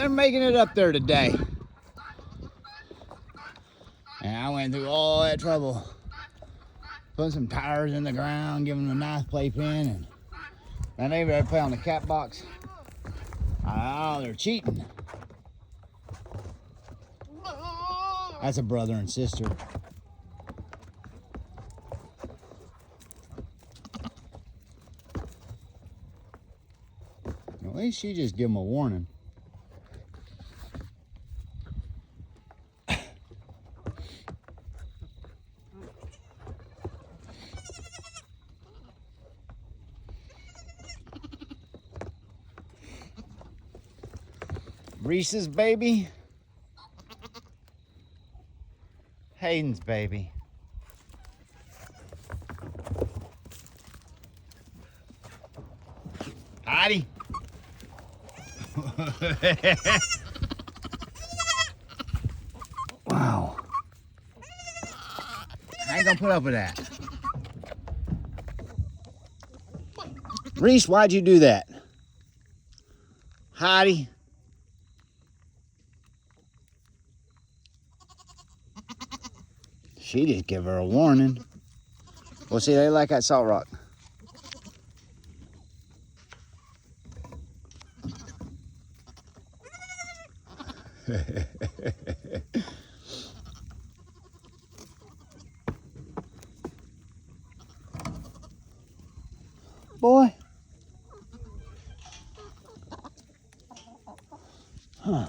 they're making it up there today. And I went through all that trouble. Putting some tires in the ground, giving them a nice playpen, and now they ready to play on the cat box. Oh, they're cheating. That's a brother and sister. At least she just give them a warning. Reese's baby. Hayden's baby. Heidi. Wow. I ain't gonna put up with that. Reese, why'd you do that? Heidi. She just give her a warning. Well, see, they like that salt rock. Boy. Huh.